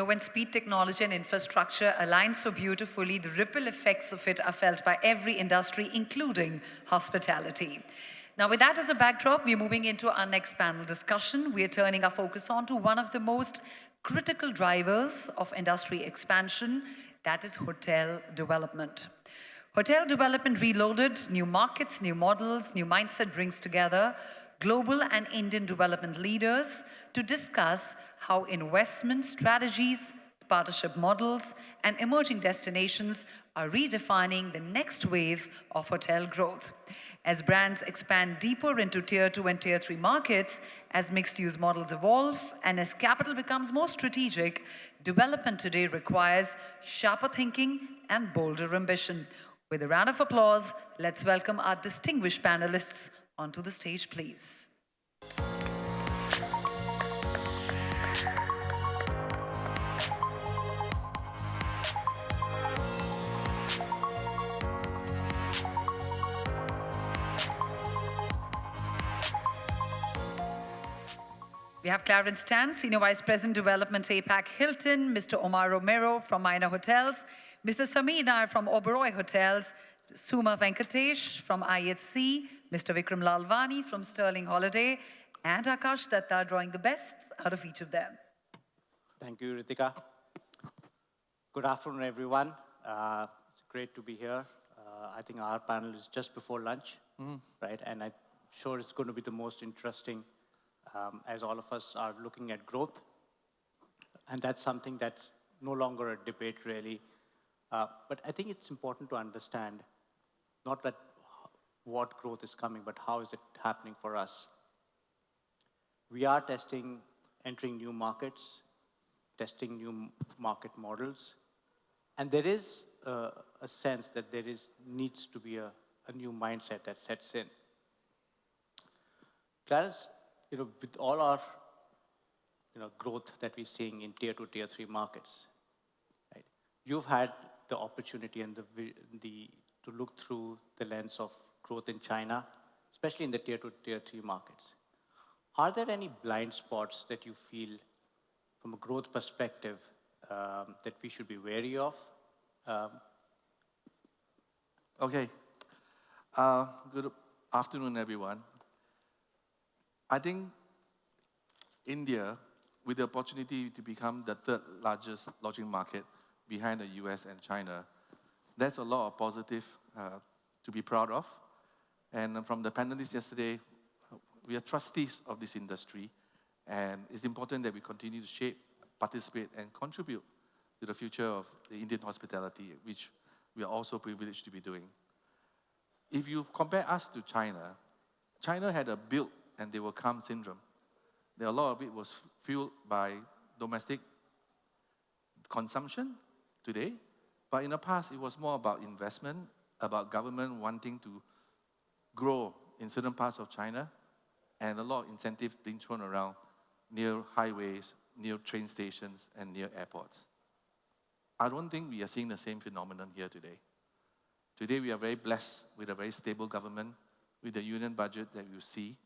when speed, technology, and infrastructure align so beautifully, the ripple effects of it are felt by every industry, including hospitality. Now, with that as a backdrop, we're moving into our next panel discussion. We are turning our focus on to one of the most critical drivers of industry expansion, that is hotel development. Hotel development reloaded, new markets, new models, new mindset brings together global and Indian development leaders to discuss how investment strategies, partnership models, and emerging destinations are redefining the next wave of hotel growth. As brands expand deeper into Tier 2 and Tier 3 markets, as mixed-use models evolve, and as capital becomes more strategic, development today requires sharper thinking and bolder ambition. With a round of applause, let's welcome our distinguished panelists onto the stage, please. We have Clarence Tan, Senior Vice President, Development APAC Hilton, Mr. Omar Romero from Minor Hotels, Mr. Sameer Nair from Oberoi Hotels, Suma Venkatesh from IHC, Mr. Vikram Lalvani from Sterling Holiday, and Akash Datta drawing the best out of each of them. Thank you, Ritika. Good afternoon, everyone. It's great to be here. I think our panel is just before lunch, right? And I'm sure it's going to be the most interesting as all of us are looking at growth. And that's something that's no longer a debate, really. But I think it's important to understand not that what growth is coming, but how is it happening for us. We are entering new markets, testing new market models. And there is a sense that needs to be a new mindset that sets in. Clarence, with all our growth that we're seeing in Tier 2, Tier 3 markets, right? You've had the opportunity and to look through the lens of growth in China, especially in the Tier 2, Tier 3 markets. Are there any blind spots that you feel from a growth perspective that we should be wary of? Okay. Good afternoon, everyone. I think India, with the opportunity to become the third largest lodging market behind the US and China, that's a lot of positive to be proud of. And from the panelists yesterday, we are trustees of this industry, and it's important that we continue to shape, participate, and contribute to the future of the Indian hospitality, which we are also privileged to be doing. If you compare us to China, China had a build and they will come syndrome. A lot of it was fueled by domestic consumption today, but in the past it was more about investment, about government wanting to grow in certain parts of China, and a lot of incentive being thrown around near highways, near train stations, and near airports. I don't think we are seeing the same phenomenon here today. Today we are very blessed with a very stable government, with the union budget that you see,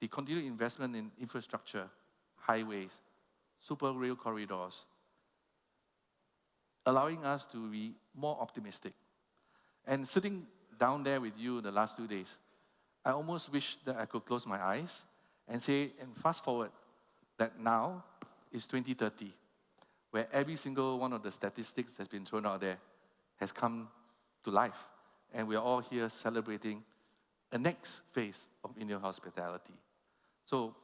the continued investment in infrastructure, highways, super rail corridors, allowing us to be more optimistic. And sitting down there with you the last 2 days, I almost wish that I could close my eyes and say, and fast forward, that now is 2030, where every single one of the statistics that's been thrown out there has come to life. And we are all here celebrating a next phase of Indian hospitality. So,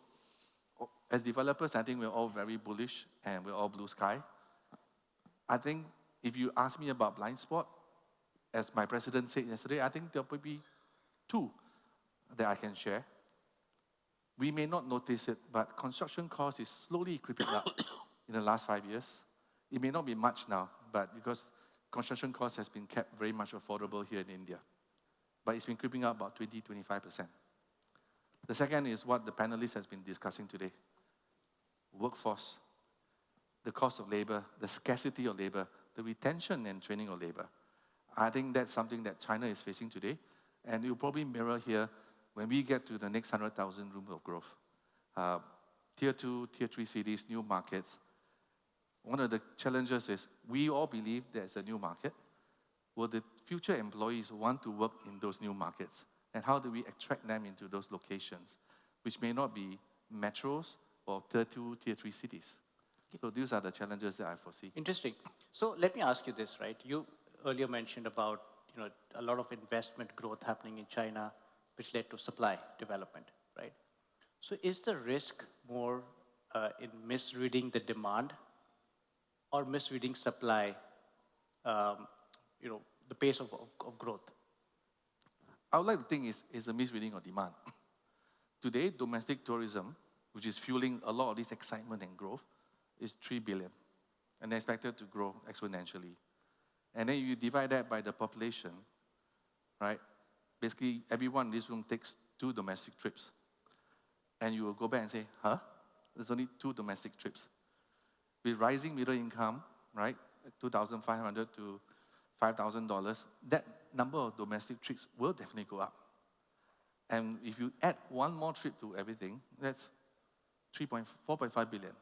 as developers, I think we're all very bullish and we're all blue sky. I think if you ask me about blind spot, as my president said yesterday, I think there will be two that I can share. We may not notice it, but construction cost is slowly creeping up in the last 5 years. It may not be much now, but because construction cost has been kept very much affordable here in India. But it's been creeping up about 20–25%. The second is what the panelists has been discussing today. Workforce, the cost of labor, the scarcity of labor, the retention and training of labor. I think that's something that China is facing today, and it will probably mirror here when we get to the next 100,000 rooms of growth. Tier 2, Tier 3 cities, new markets. one of the challenges is we all believe there's a new market. Will the future employees want to work in those new markets? And how do we attract them into those locations, which may not be metros or tier 2, tier 3 cities? So these are the challenges that I foresee. Interesting. So let me ask you this, right? You earlier mentioned about a lot of investment growth happening in China, which led to supply development, right? So is the risk more in misreading the demand or misreading supply, the pace of growth? I would like to think it's a misreading of demand. Today, domestic tourism, which is fueling a lot of this excitement and growth, is 3 billion and expected to grow exponentially. And then you divide that by the population, right? Basically, everyone in this room takes 2 domestic trips. And you will go back and say, huh? There's only 2 domestic trips. With rising middle income, right, $2,500 to $5,000, that number of domestic trips will definitely go up. And if you add one more trip to everything, that's 4.5 billion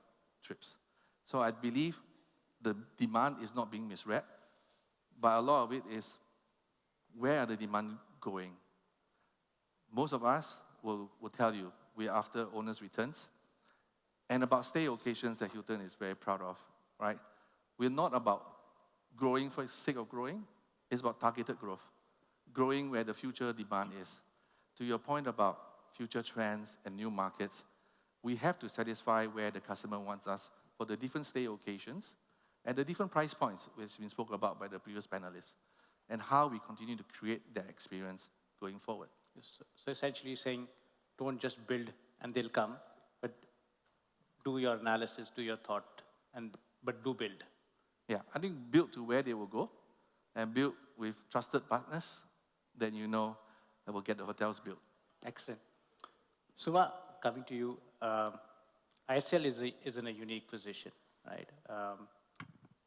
trips. So I believe the demand is not being misread, but a lot of it is where are the demand going? Most of us will tell you we're after owner's returns and about stay occasions that Hilton is very proud of, right? We're not about growing for the sake of growing. It's about targeted growth, growing where the future demand is. To your point about future trends and new markets, we have to satisfy where the customer wants us for the different stay occasions and the different price points, which has been spoken about by the previous panelists, and how we continue to create that experience going forward. So essentially saying, don't just build and they'll come, but do your analysis, do your thought, but do build. Yeah, I think build to where they will go and build with trusted partners, then you know that will get the hotels built. Excellent. Suma, coming to you, ISL is in a unique position, right?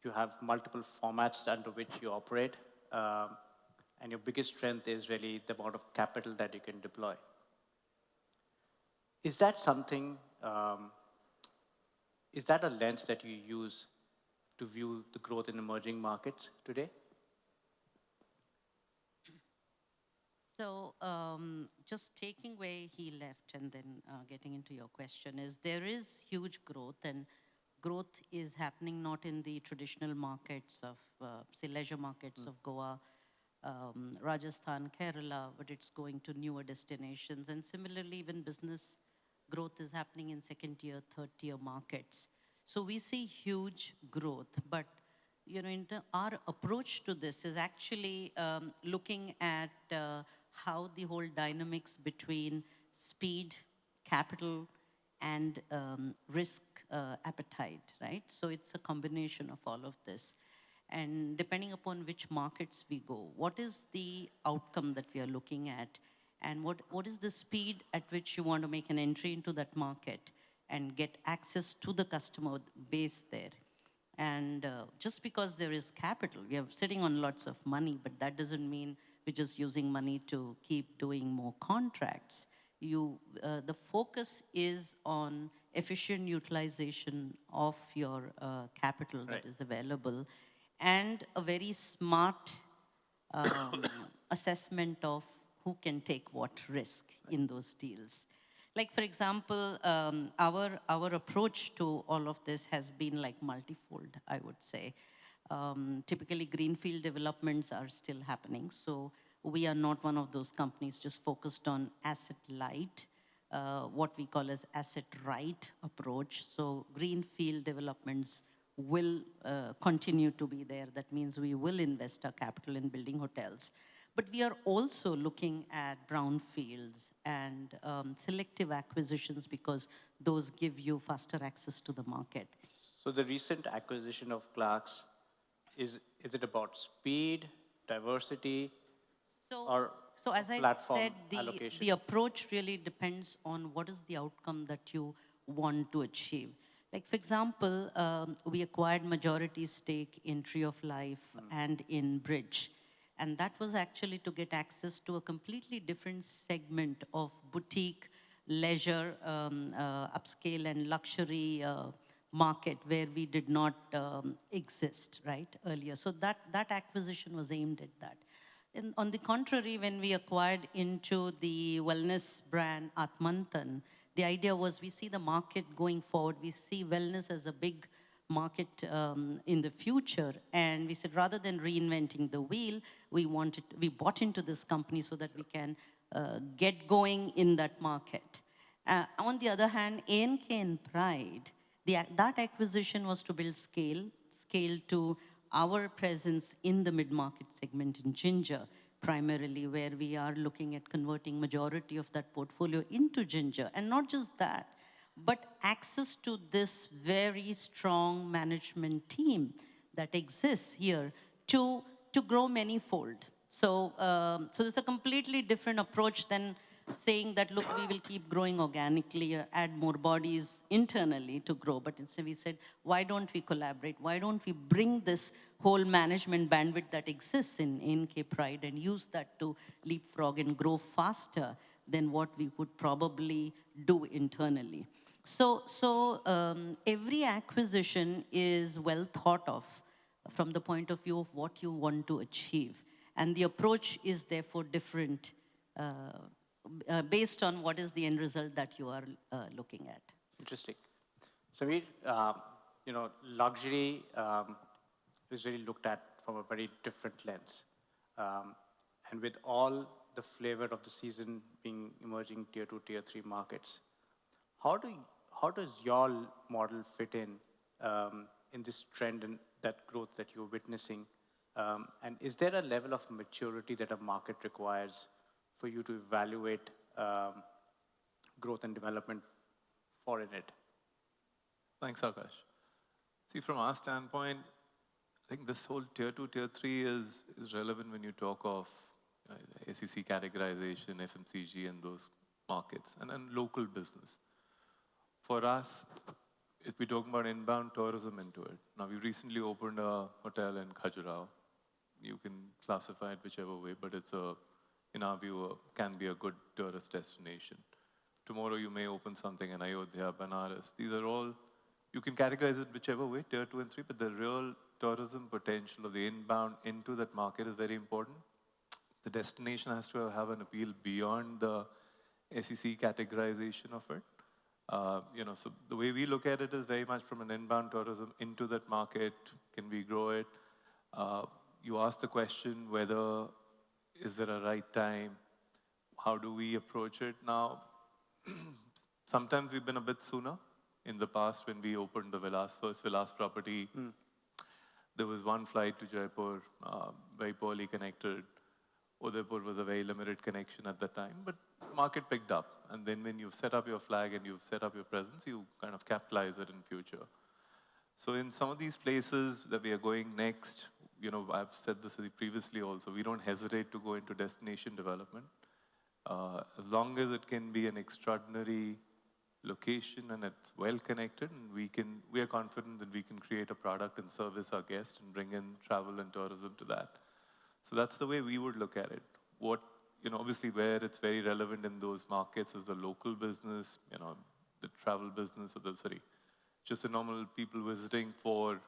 You have multiple formats under which you operate, and your biggest strength is really the amount of capital that you can deploy. Is that something, is that a lens that you use to view the growth in emerging markets today? So just taking where he left and then getting into your question is there is huge growth, and growth is happening not in the traditional markets of, say, leisure markets of Goa, Rajasthan, Kerala, but it's going to newer destinations. And similarly, even business growth is happening in second-tier, third-tier markets. So we see huge growth, but our approach to this is actually looking at how the whole dynamics between speed, capital, and risk appetite, right? So it's a combination of all of this. And depending upon which markets we go, what is the outcome that we are looking at? And what is the speed at which you want to make an entry into that market and get access to the customer base there? And just because there is capital, we are sitting on lots of money, but that doesn't mean we're just using money to keep doing more contracts. The focus is on efficient utilization of your capital that is available, and a very smart assessment of who can take what risk in those deals. Like, for example, our approach to all of this has been like multifold, I would say. Typically, greenfield developments are still happening. So we are not one of those companies just focused on asset light, what we call as asset right approach. So greenfield developments will continue to be there. That means we will invest our capital in building hotels. But we are also looking at brownfields and selective acquisitions because those give you faster access to the market. So the recent acquisition of Clarks, is it about speed, diversity, or so as I platform said, allocation? the approach really depends on what is the outcome that you want to achieve. Like, for example, we acquired majority stake in Tree of Life and in Bridge. And that was actually to get access to a completely different segment of boutique, leisure, upscale, and luxury market where we did not exist, right, earlier. So that acquisition was aimed at that. And on the contrary, when we acquired into the wellness brand Atmantan, the idea was we see the market going forward. We see wellness as a big market in the future. And we said, rather than reinventing the wheel, we bought into this company so that we can get going in that market. On the other hand, ANK and Pride, that acquisition was to build scale to our presence in the mid-market segment in ginger, primarily, where we are looking at converting majority of that portfolio into ginger. And not just that, but access to this very strong management team that exists here to grow manyfold. So, so there's a completely different approach than saying that, look, we will keep growing organically, add more bodies internally to grow. But instead we said, why don't we collaborate? Why don't we bring this whole management bandwidth that exists in ANK Pride and use that to leapfrog and grow faster than what we would probably do internally. So every acquisition is well thought of from the point of view of what you want to achieve. And the approach is therefore different based on what is the end result that you are looking at. Interesting. Sameer, you know, luxury is really looked at from a very different lens. And with all the flavor of the season being emerging tier 2, tier 3 markets, how does your model fit in this trend and that growth that you're witnessing? And is there a level of maturity that a market requires for you to evaluate growth and development for it? Thanks, Akash. See, from our standpoint, I think this whole tier 2, tier 3 is relevant when you talk of SEC categorization, FMCG, and those markets, and local business. For us, if we're talking about inbound tourism into it, now we recently opened a hotel in Khajuraho. You can classify it whichever way, but it's in our view, can be a good tourist destination. Tomorrow you may open something in Ayodhya, Banaras. These are all, you can categorize it whichever way, tier 2 and 3, but the real tourism potential of the inbound into that market is very important. The destination has to have an appeal beyond the SEC categorization of it. You know, so the way we look at it is very much from an inbound tourism into that market. Can we grow it? You asked the question whether is there a right time? How do we approach it now? Sometimes we've been a bit sooner. In the past, when we opened the first Villas property, there was one flight to Jaipur, very poorly connected. Udaipur was a very limited connection at the time, but market picked up. And then when you've set up your flag and you've set up your presence, you kind of capitalize it in future. So in some of these places that we are going next, you know, I've said this previously also, we don't hesitate to go into destination development. As long as it can be an extraordinary location and it's well connected, and we are confident that we can create a product and service our guests and bring in travel and tourism to that. So that's the way we would look at it. What, you know, obviously where it's very relevant in those markets is the local business, you know, the travel business, or just the normal people visiting for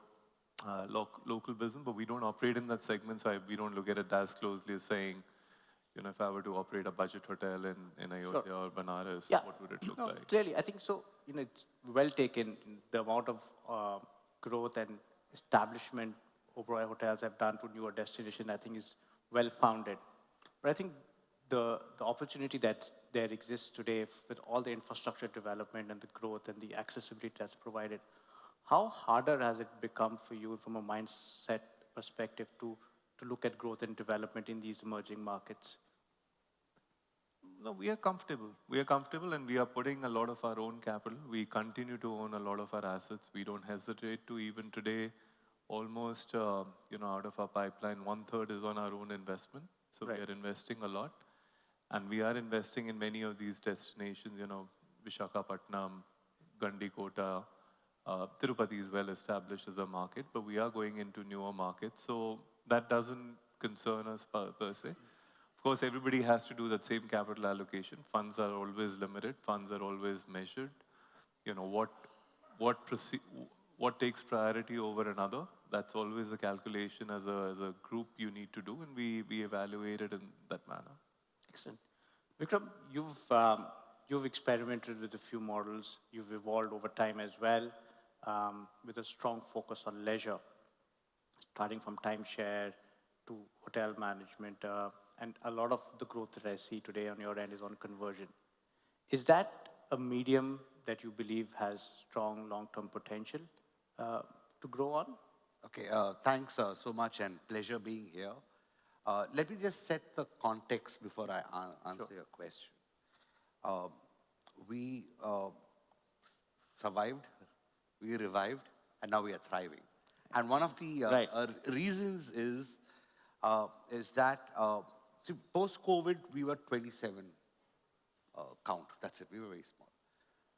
local business, but we don't operate in that segment, so we don't look at it as closely as saying, you know, if I were to operate a budget hotel in Ayodhya or Banaras, what would it look like? Clearly, I think so. You know, it's well taken. The amount of growth and establishment Oberoi Hotels have done to newer destination, I think, is well founded. But I think the opportunity that there exists today with all the infrastructure development and the growth and the accessibility that's provided, how harder has it become for you from a mindset perspective to look at growth and development in these emerging markets? No, we are comfortable. We are comfortable, and we are putting a lot of our own capital. We continue to own a lot of our assets. We don't hesitate to. Even today, almost, you know, out of our pipeline, 1/3 is on our own investment. So we are investing a lot. And we are investing in many of these destinations, you know, Visakhapatnam, Gandikota, Tirupati is well established as a market, but we are going into newer markets. So that doesn't concern us per se. Of course, everybody has to do that same capital allocation. Funds are always limited. Funds are always measured. You know, what what takes priority over another. That's always a calculation as a group you need to do, and we evaluate it in that manner. Excellent. Vikram, you've experimented with a few models. You've evolved over time as well, with a strong focus on leisure, starting from timeshare to hotel management, and a lot of the growth that I see today on your end is on conversion. Is that a medium that you believe has strong long-term potential to grow on? Okay, thanks so much and pleasure being here. Let me just set the context before I answer your question. We survived, we revived, and now we are thriving. And one of the reasons is that post-COVID, we were 27 count. That's it, we were very small.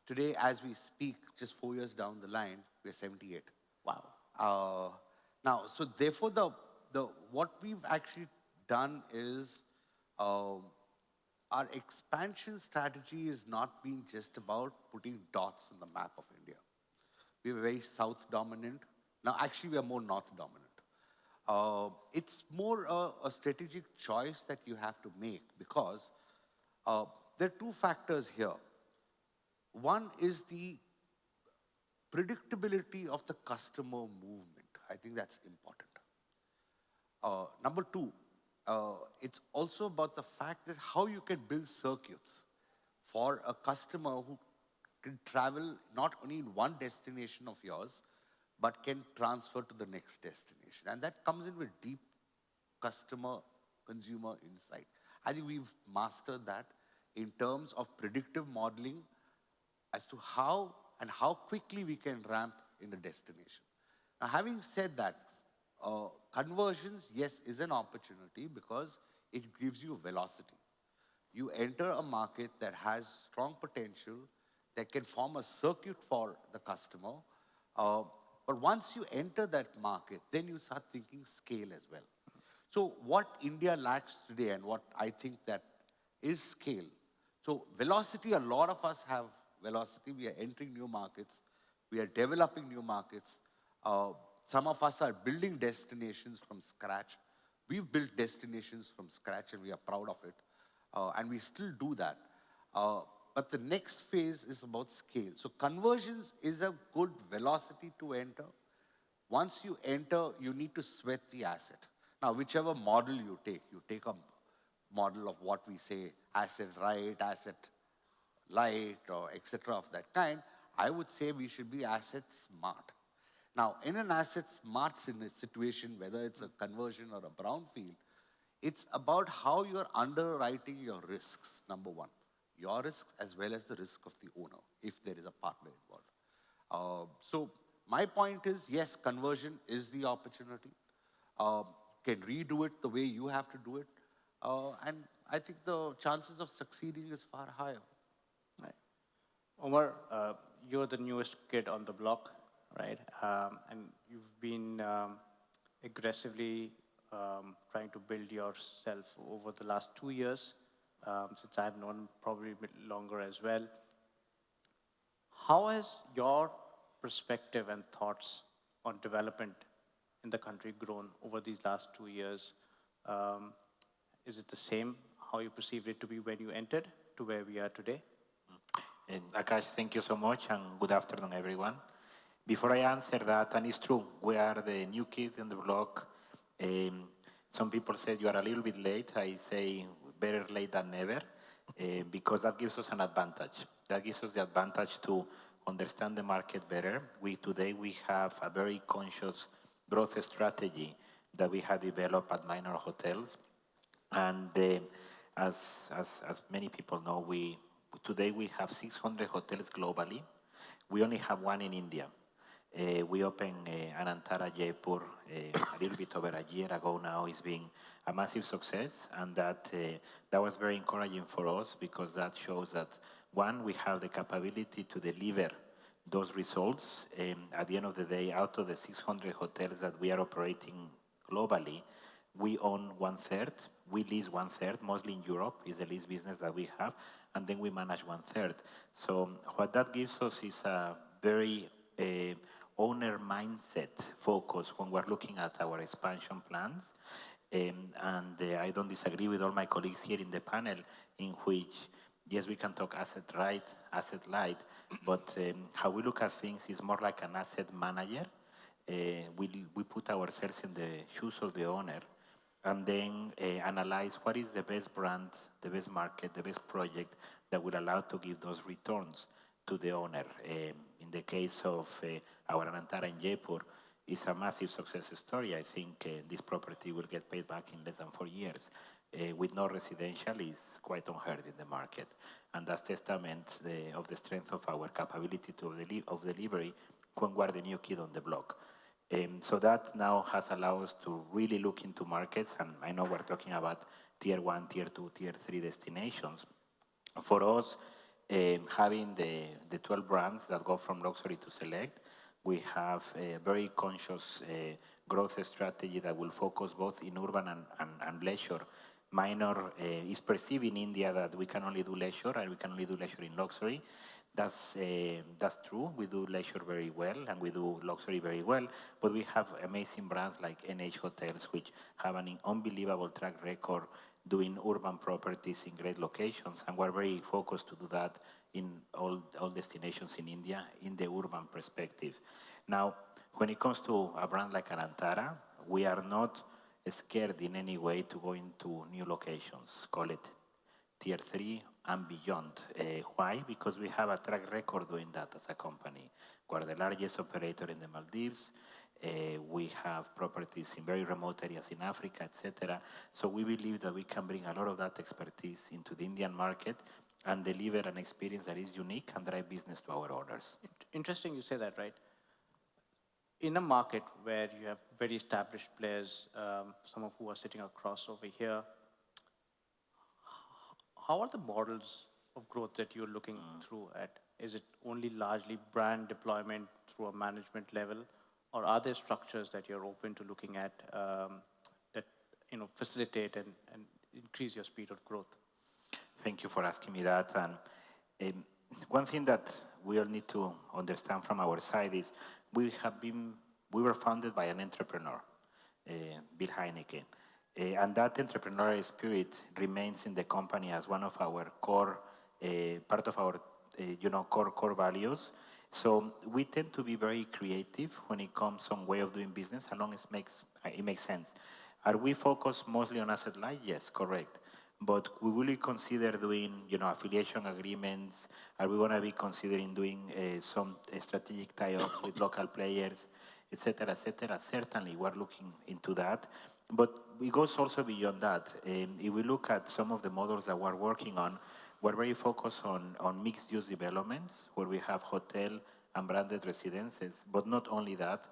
Today, as we speak, just 4 years down the line, we're 78. Wow. Now, so therefore, what we've actually done is our expansion strategy is not being just about putting dots in the map of India. We were very south dominant. Now, actually, we are more north dominant. It's more a strategic choice that you have to make because there are two factors here. One is the predictability of the customer movement. I think that's important. Number two, it's also about the fact that how you can build circuits for a customer who can travel not only in one destination of yours, but can transfer to the next destination. And that comes in with deep consumer insight. I think we've mastered that in terms of predictive modeling as to how and how quickly we can ramp in a destination. Now, having said that, conversions, yes, is an opportunity because it gives you velocity. You enter a market that has strong potential, that can form a circuit for the customer. But once you enter that market, then you start thinking scale as well. So what India lacks today and what I think that is scale. So velocity, a lot of us have velocity. We are entering new markets. We are developing new markets. Some of us are building destinations from scratch. We've built destinations from scratch and we are proud of it. And we still do that. But the next phase is about scale. So conversions is a good velocity to enter. Once you enter, you need to sweat the asset. Now, whichever model you take a model of what we say, asset right, asset light, or etc. of that kind, I would say we should be asset smart. Now, in an asset smart situation, whether it's a conversion or a brownfield, it's about how you're underwriting your risks, number one. Your risk as well as the risk of the owner, if there is a partner involved. So my point is, yes, conversion is the opportunity. Can redo it the way you have to do it. And I think the chances of succeeding is far higher. Right. Omar, you're the newest kid on the block, right? And you've been aggressively trying to build yourself over the last 2 years, since I've known probably a bit longer as well. How has your perspective and thoughts on development in the country grown over these last 2 years? Is it the same, how you perceived it to be when you entered, to where we are today? And Akash, thank you so much, and good afternoon, everyone. Before I answer that, and it's true, we are the new kids in the block. Some people said you are a little bit late. I say better late than never, because that gives us an advantage. That gives us the advantage to understand the market better. Today we have a very conscious growth strategy that we have developed at Minor Hotels. And as many people know, today we have 600 hotels globally. We only have one in India. We opened Anantara Jaipur a little bit over a year ago now. It's been a massive success, and that was very encouraging for us because that shows that, one, we have the capability to deliver those results. At the end of the day, out of the 600 hotels that we are operating globally, we own 1/3. We lease 1/3, mostly in Europe, is the lease business that we have, and then we manage 1/3. So what that gives us is a very owner mindset focus when we're looking at our expansion plans. I don't disagree with all my colleagues here in the panel, in which, yes, we can talk asset right, asset light, but how we look at things is more like an asset manager. We put ourselves in the shoes of the owner and then analyze what is the best brand, the best market, the best project that will allow to give those returns to the owner. In the case of our Anantara in Jaipur, it's a massive success story. I think this property will get paid back in less than 4 years. With no residential is quite unheard in the market. And that's testament of the strength of our capability of delivery when we're the new kid on the block. So that now has allowed us to really look into markets, and I know we're talking about tier 1, tier 2, tier 3 destinations. For us, having the 12 brands that go from luxury to select, we have a very conscious growth strategy that will focus both in urban and leisure. Minor is perceived in India that we can only do leisure and we can only do leisure in luxury. That's true. We do leisure very well and we do luxury very well, but we have amazing brands like NH Hotels, which have an unbelievable track record doing urban properties in great locations, and we're very focused to do that in all destinations in India in the urban perspective. Now, when it comes to a brand like Anantara, we are not scared in any way to go into new locations, call it tier 3 and beyond. Why? Because we have a track record doing that as a company. We're the largest operator in the Maldives. We have properties in very remote areas in Africa, etc. So we believe that we can bring a lot of that expertise into the Indian market and deliver an experience that is unique and drive business to our owners. Interesting you say that, right? In a market where you have very established players, some of who are sitting across over here, how are the models of growth that you're looking through at? Is it only largely brand deployment through a management level, or are there structures that you're open to looking at that facilitate and increase your speed of growth? Thank you for asking me that. And one thing that we all need to understand from our side is we were founded by an entrepreneur, Bill Heineke. And that entrepreneurial spirit remains in the company as one of our core, part of our core values. So we tend to be very creative when it comes some way of doing business, as long as it makes sense. Are we focused mostly on asset light? Yes, correct. But we will consider doing, affiliation agreements. Are we going to be considering doing some strategic tie-ups with local players, et cetera, et cetera? Certainly, we're looking into that. But it goes also beyond that. If we look at some of the models that we're working on, we're very focused on mixed-use developments where we have hotel and branded residences. But not only that,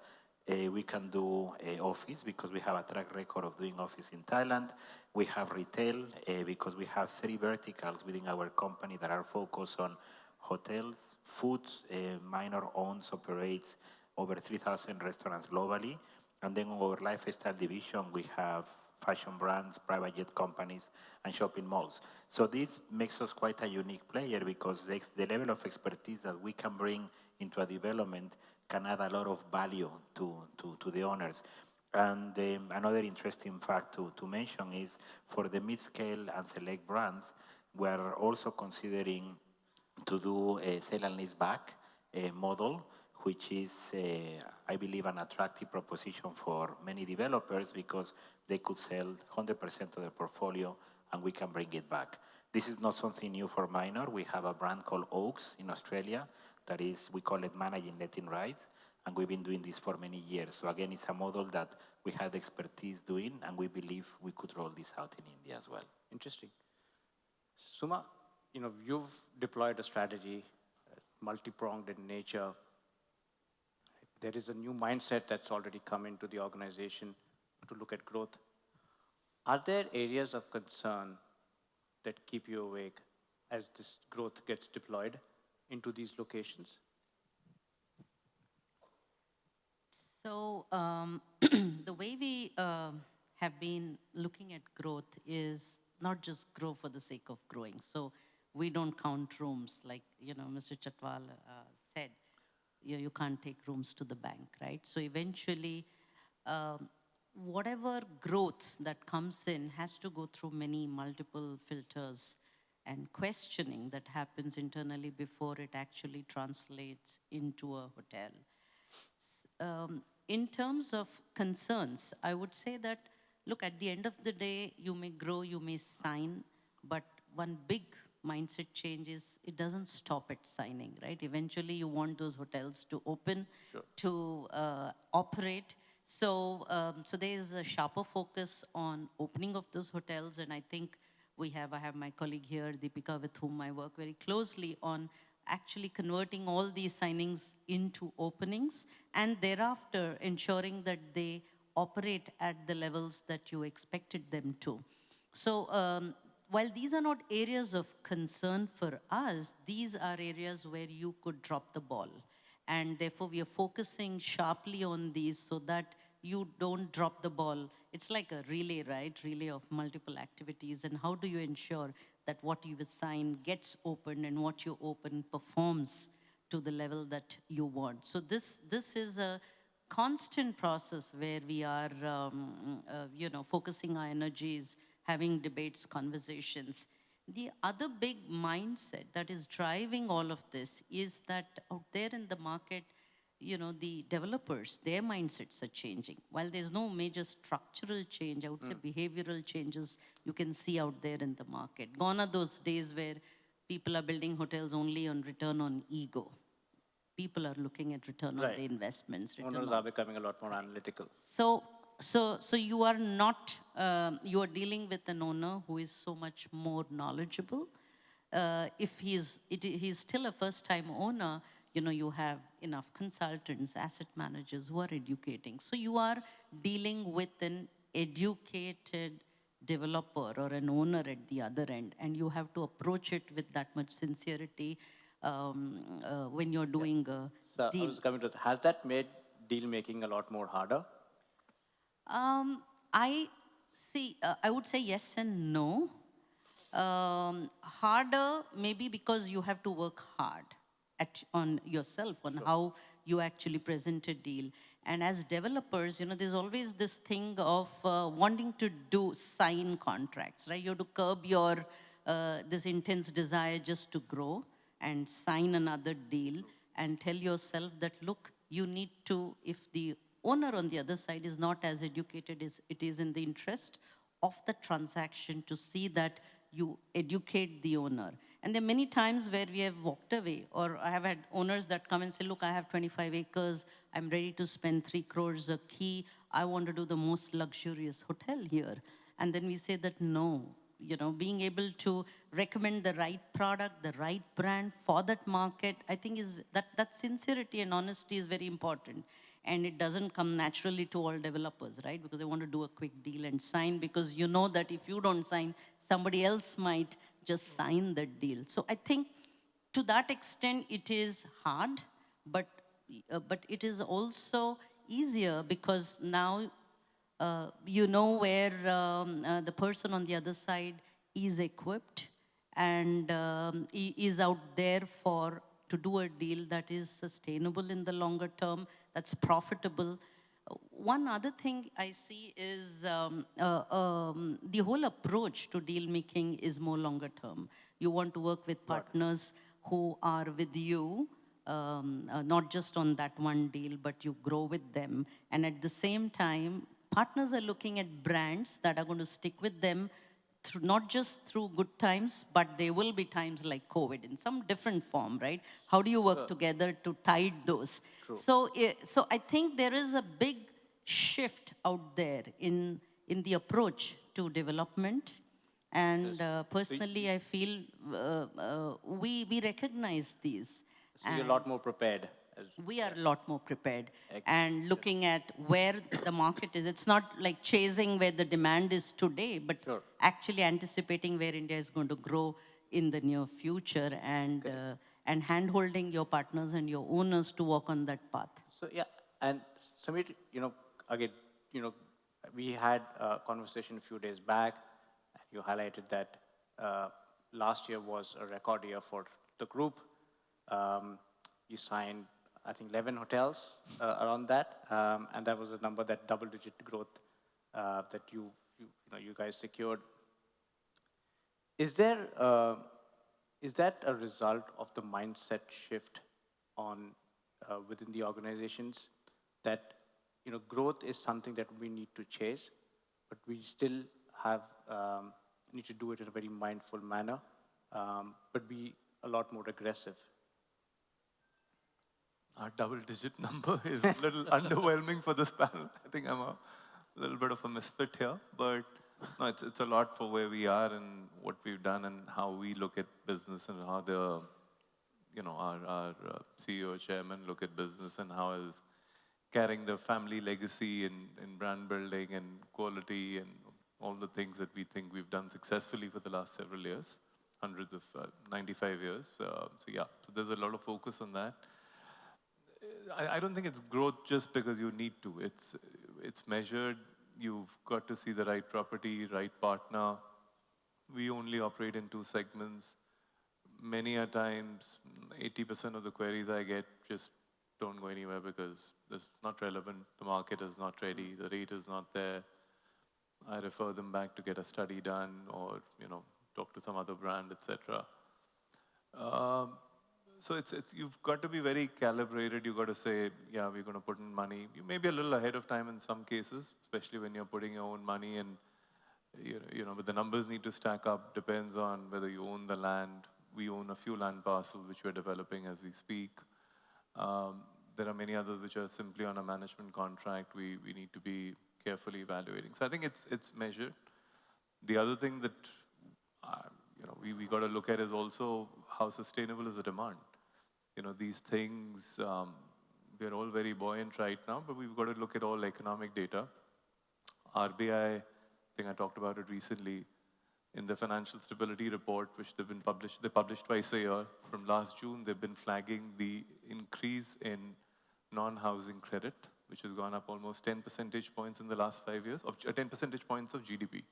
we can do office because we have a track record of doing office in Thailand. We have retail because we have 3 verticals within our company that are focused on hotels, food. Minor owns, operates over 3,000 restaurants globally. And then our lifestyle division, we have fashion brands, private jet companies, and shopping malls. So this makes us quite a unique player because the level of expertise that we can bring into a development can add a lot of value to the owners. And another interesting fact to mention is for the mid-scale and select brands, we are also considering to do a sale and lease back model, which is, I believe, an attractive proposition for many developers because they could sell 100% of their portfolio and we can bring it back. This is not something new for Minor. We have a brand called Oaks in Australia that is, we call it managing letting rights, and we've been doing this for many years. So again, it's a model that we have expertise doing, and we believe we could roll this out in India as well. Interesting. Suma, you've deployed a strategy, multi-pronged in nature. There is a new mindset that's already come into the organization to look at growth. Are there areas of concern that keep you awake as this growth gets deployed into these locations? So the way we have been looking at growth is not just grow for the sake of growing. So we don't count rooms like, Mr. Chatwal said. you can't take rooms to the bank, right? So eventually, whatever growth that comes in has to go through many multiple filters and questioning that happens internally before it actually translates into a hotel. In terms of concerns, I would say that, look, at the end of the day, you may grow, you may sign, but one big mindset change is it doesn't stop at signing, right? Eventually, you want those hotels to open, to operate. So, so there is a sharper focus on opening of those hotels, and I think I have my colleague here, Deepika, with whom I work very closely on actually converting all these signings into openings, and thereafter ensuring that they operate at the levels that you expected them to. So while these are not areas of concern for us, these are areas where you could drop the ball. And therefore, we are focusing sharply on these so that you don't drop the ball. It's like a relay, right? Relay of multiple activities. And how do you ensure that what you assign gets opened and what you open performs to the level that you want? So this is a constant process where we are, focusing our energies, having debates, conversations. The other big mindset that is driving all of this is that out there in the market, the developers, their mindsets are changing. While there's no major structural change, I would say behavioral changes you can see out there in the market. Gone are those days where people are building hotels only on return on ego. People are looking at return on the investments. Owners are becoming a lot more analytical. So you are not, you are dealing with an owner who is so much more knowledgeable. If he's still a first-time owner, you have enough consultants, asset managers who are educating. So you are dealing with an educated developer or an owner at the other end, and you have to approach it with that much sincerity when you're doing a So deal. I was coming to, has that made deal making a lot more harder? I see, I would say yes and no. Harder maybe because you have to work hard on yourself, on how you actually present a deal. And as developers, there's always this thing of wanting to sign contracts, right? You have to curb your, this intense desire just to grow and sign another deal and tell yourself that, look, you need to, if the owner on the other side is not as educated as it is in the interest of the transaction to see that you educate the owner. And there are many times where we have walked away, or I have had owners that come and say, look, I have 25 acres, I'm ready to spend 3 crores a key, I want to do the most luxurious hotel here. And then we say that no, being able to recommend the right product, the right brand for that market, I think is that sincerity and honesty is very important. And it doesn't come naturally to all developers, right? Because they want to do a quick deal and sign, because you know that if you don't sign, somebody else might just sign the deal. So I think to that extent, it is hard, but it is also easier because now you know where the person on the other side is equipped and is out there to do a deal that is sustainable in the longer term, that's profitable. One other thing I see is the whole approach to deal making is more longer term. You want to work with partners who are with you, not just on that one deal, but you grow with them. And at the same time, partners are looking at brands that are going to stick with them not just through good times, but there will be times like COVID in some different form, right? How do you work together to tide those? True. So I think there is a big shift out there in the approach to development. And personally, I feel we recognize these. So you're a lot more prepared. We are a lot more prepared and looking at where the market is. It's not like chasing where the demand is today, but actually anticipating where India is going to grow in the near future and hand-holding your partners and your owners to walk on that path. So yeah, and Samir, again, we had a conversation a few days back. You highlighted that last year was a record year for the group. You signed I think 11 hotels around that, and that was a number, that double-digit growth that you guys secured. Is that a result of the mindset shift on within the organizations, that growth is something that we need to chase, but we still have need to do it in a very mindful manner, but be a lot more aggressive? Our double-digit number is a little underwhelming for this panel. I think I'm a little bit of a misfit here, but no, it's a lot for where we are and what we've done and how we look at business and how our CEO, chairman look at business, and how is carrying the family legacy in brand building and quality and all the things that we think we've done successfully for the last several years, 95 years. So there's a lot of focus on that. I don't think it's growth just because you need to. It's measured. You've got to see the right property, right partner. We only operate in 2 segments. Many a times, 80% of the queries I get just don't go anywhere because it's not relevant. The market is not ready. The rate is not there. I refer them back to get a study done, or talk to some other brand, etc. So you've got to be very calibrated. You've got to say, yeah, we're going to put in money. You may be a little ahead of time in some cases, especially when you're putting your own money in. But the numbers need to stack up. Depends on whether you own the land. We own a few land parcels which we're developing as we speak. There are many others which are simply on a management contract. We need to be carefully evaluating. So I think it's measured. The other thing that we got to look at is also how sustainable is the demand. These things, we're all very buoyant right now, but we've got to look at all economic data. RBI, I think I talked about it recently, in the financial stability report, which they publish twice a year. From last June, they've been flagging the increase in non-housing credit, which has gone up almost 10 percentage points in the last 5 years, 10 percentage points of GDP.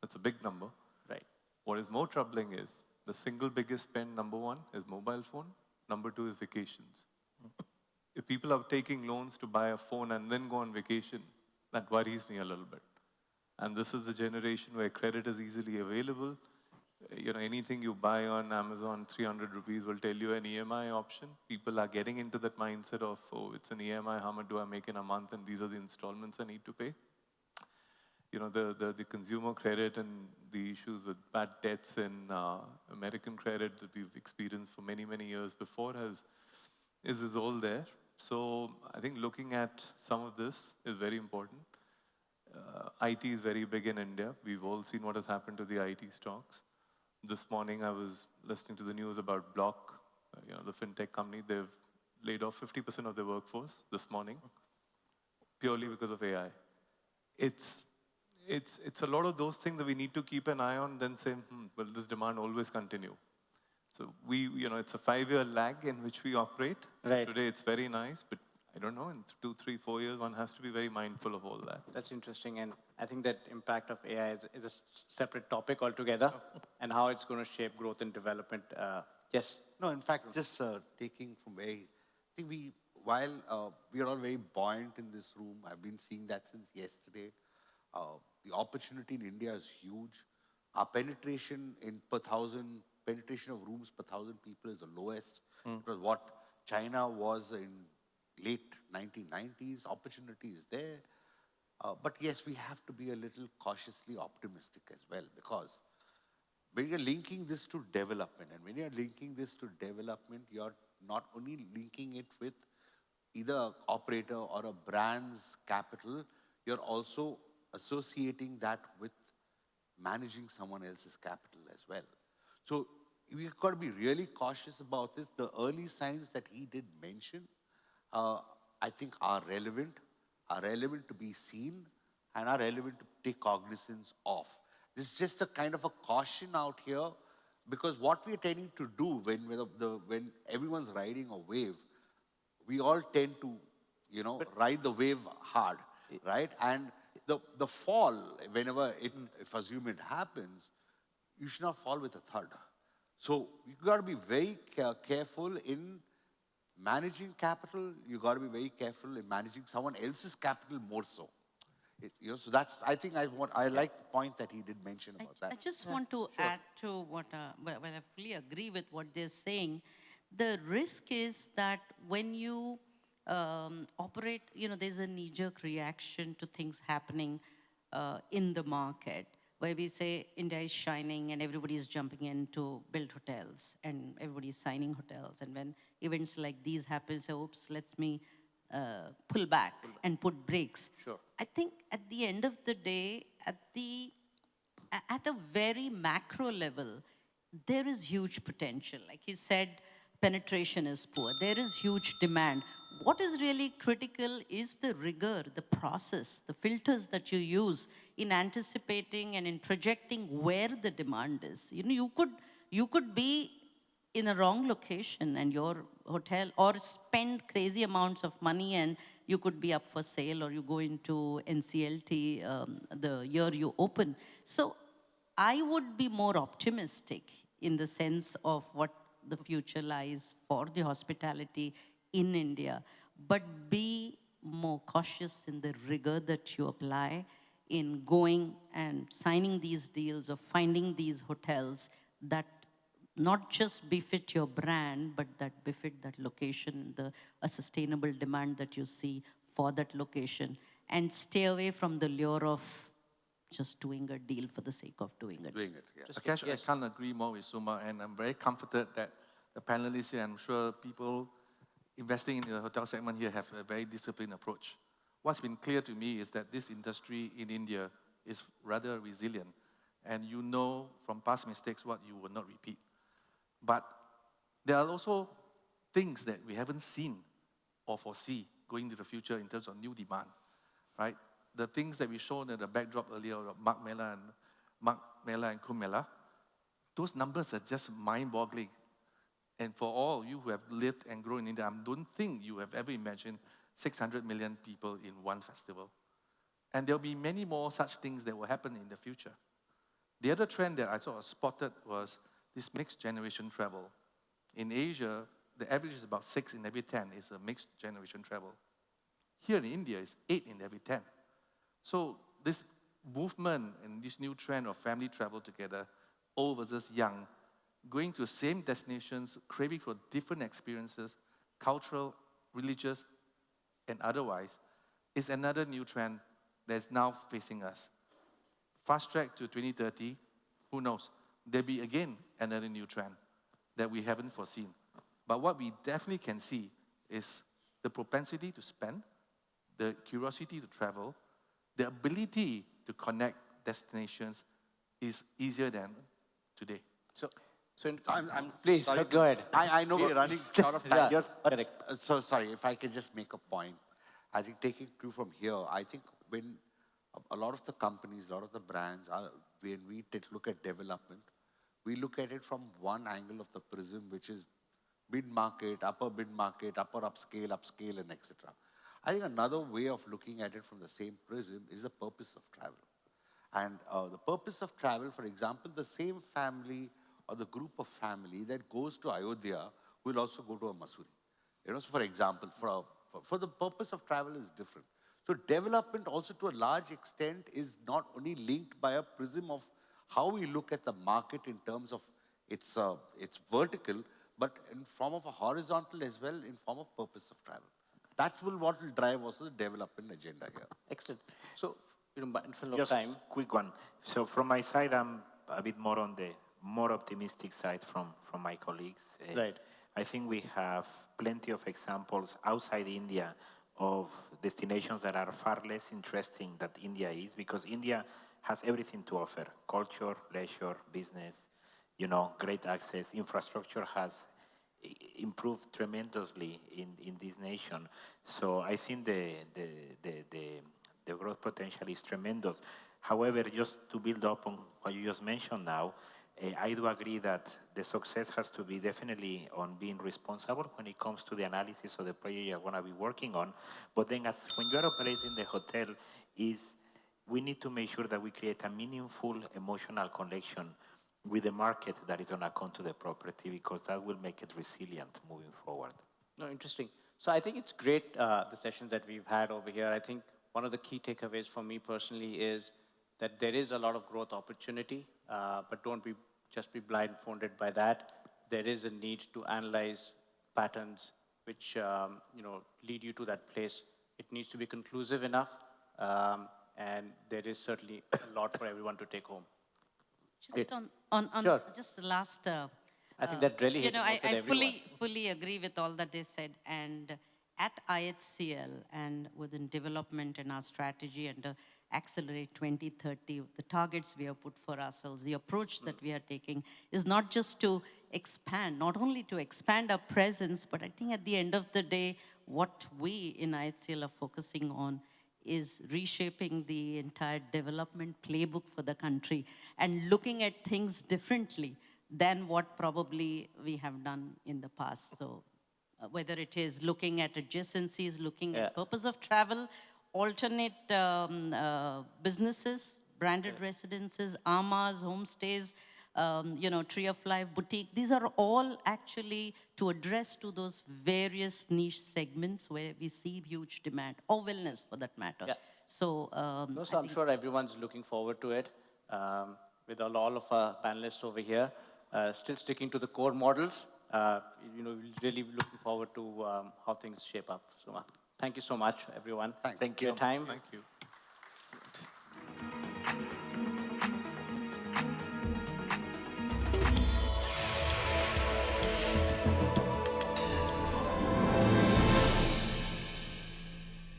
That's a big number. Right. What is more troubling is the single biggest spend, number 1, is mobile phone. Number 2 is vacations. If people are taking loans to buy a phone and then go on vacation, that worries me a little bit. And this is the generation where credit is easily available. Anything you buy on Amazon, 300 rupees will tell you an EMI option. People are getting into that mindset of, oh, it's an EMI, how much do I make in a month, and these are the installments I need to pay. The consumer credit and the issues with bad debts in American credit that we've experienced for many, many years before is all there. So I think looking at some of this is very important. IT is very big in India. We've all seen what has happened to the IT stocks. This morning I was listening to the news about Block, the fintech company. They've laid off 50% of their workforce this morning, purely because of AI. It's a lot of those things that we need to keep an eye on, then say, will this demand always continue? So it's a 5-year lag in which we operate. Right. Today it's very nice, but I don't know, in 2, 3, 4 years, one has to be very mindful of all that. That's interesting, and I think that impact of AI is a separate topic altogether, and how it's going to shape growth and development. Yes? No, in fact, just taking from where, I think while we are all very buoyant in this room, I've been seeing that since yesterday. The opportunity in India is huge. Our penetration penetration of rooms per 1,000 people is the lowest. It was what China was in late 1990s. Opportunity is there. But yes, we have to be a little cautiously optimistic as well, because when you're linking this to development, and when you're linking this to development, you're not only linking it with either an operator or a brand's capital, you're also associating that with managing someone else's capital as well. So we've got to be really cautious about this. The early signs that he did mention, I think are relevant to be seen, and are relevant to take cognizance of. This is just a kind of a caution out here, because what we're tending to do when everyone's riding a wave, we all tend to, ride the wave hard, right? And the fall, whenever if assume it happens, you should not fall with a thud. So you've got to be very careful in managing capital, you got to be very careful in managing someone else's capital more so. So that's, I think I like the point that he did mention about I that. just want to add to what, well, I fully agree with what they're saying. The risk is that when you operate, there's a knee-jerk reaction to things happening in the market, where we say India is shining and everybody's jumping in to build hotels and everybody's signing hotels. And when events like these happen, say, oops, let me pull back and put brakes. Sure. I think at the end of the day, at a very macro level, there is huge potential. Like he said, penetration is poor. There is huge demand. What is really critical is the rigor, the process, the filters that you use in anticipating and in projecting where the demand is. You could be in a wrong location and your hotel, or spend crazy amounts of money and you could be up for sale, or you go into NCLT the year you open. So I would be more optimistic in the sense of what the future lies for the hospitality in India, but be more cautious in the rigor that you apply in going and signing these deals or finding these hotels that not just befit your brand, but that befit that location, a sustainable demand that you see for that location, and stay away from the lure of just doing a deal for the sake of doing it. Akash, I can't agree more with Suma, and I'm very comforted that the panelists here, I'm sure people investing in the hotel segment here have a very disciplined approach. What's been clear to me is that this industry in India is rather resilient, and you know from past mistakes what you will not repeat. But there are also things that we haven't seen or foresee going into the future in terms of new demand, right? The things that we showed in the backdrop earlier of Mark Mela and Kumbh Mela, those numbers are just mind-boggling. And for all you who have lived and grown in India, I don't think you have ever imagined 600 million people in one festival. And there'll be many more such things that will happen in the future. The other trend that I sort of spotted was this mixed generation travel. In Asia, the average is about 6 in every 10 is a mixed generation travel. Here in India, it's 8 in every 10. So this movement and this new trend of family travel together, old versus young, going to the same destinations, craving for different experiences, cultural, religious, and otherwise, is another new trend that's now facing us. Fast track to 2030, who knows? There'll be again another new trend that we haven't foreseen. But what we definitely can see is the propensity to spend, the curiosity to travel, the ability to connect destinations is easier than today. So please, sorry. go ahead. I know we're running short of time. Just But, so sorry, if I can just make a point. I think taking through from here, I think when a lot of the companies, a lot of the brands, when we look at development, we look at it from one angle of the prism, which is mid-market, upper upscale, and etc. I think another way of looking at it from the same prism is the purpose of travel. And the purpose of travel, for example, the same family or the group of family that goes to Ayodhya will also go to a Masuri. So for example, for the purpose of travel is different. So development also to a large extent is not only linked by a prism of how we look at the market in terms of its vertical, but in form of a horizontal as well, in form of purpose of travel. That's what will drive also the development agenda here. Excellent. So, mindful of Just time. quick one. So from my side, I'm a bit more on the more optimistic side from my colleagues. Right. I think we have plenty of examples outside India of destinations that are far less interesting than India is, because India has everything to offer: culture, leisure, business, great access. Infrastructure has improved tremendously in this nation. So I think the growth potential is tremendous. However, just to build up on what you just mentioned now, I do agree that the success has to be definitely on being responsible when it comes to the analysis of the project you're going to be working on. But then when you're operating the hotel, we need to make sure that we create a meaningful emotional connection with the market that is going to come to the property, because that will make it resilient moving forward. No, interesting. So I think it's great, the sessions that we've had over here. I think one of the key takeaways for me personally is that there is a lot of growth opportunity, but don't just be blindfolded by that. There is a need to analyze patterns which lead you to that place. It needs to be conclusive enough, and there is certainly a lot for everyone to take home. Just on Sure. just the last. I think that really hit you know, home with I everyone. fully agree with all that they said. And at IHCL and within development and our strategy and Accelerate 2030, the targets we have put for ourselves, the approach that we are taking is not just to expand, not only to expand our presence, but I think at the end of the day, what we in IHCL are focusing on is reshaping the entire development playbook for the country and looking at things differently than what probably we have done in the past. So whether it is looking at adjacencies, looking at purpose of travel, alternate businesses, branded residences, amas, homestays, tree of life, boutique. These are all actually to address to those various niche segments where we see huge demand, or wellness for that matter. Yeah. So, So I'm sure everyone's looking forward to it. With all of our panelists over here, still sticking to the core models. Really looking forward to how things shape up. So thank you so much, everyone. Thanks. Thank For your you. time. Thank you.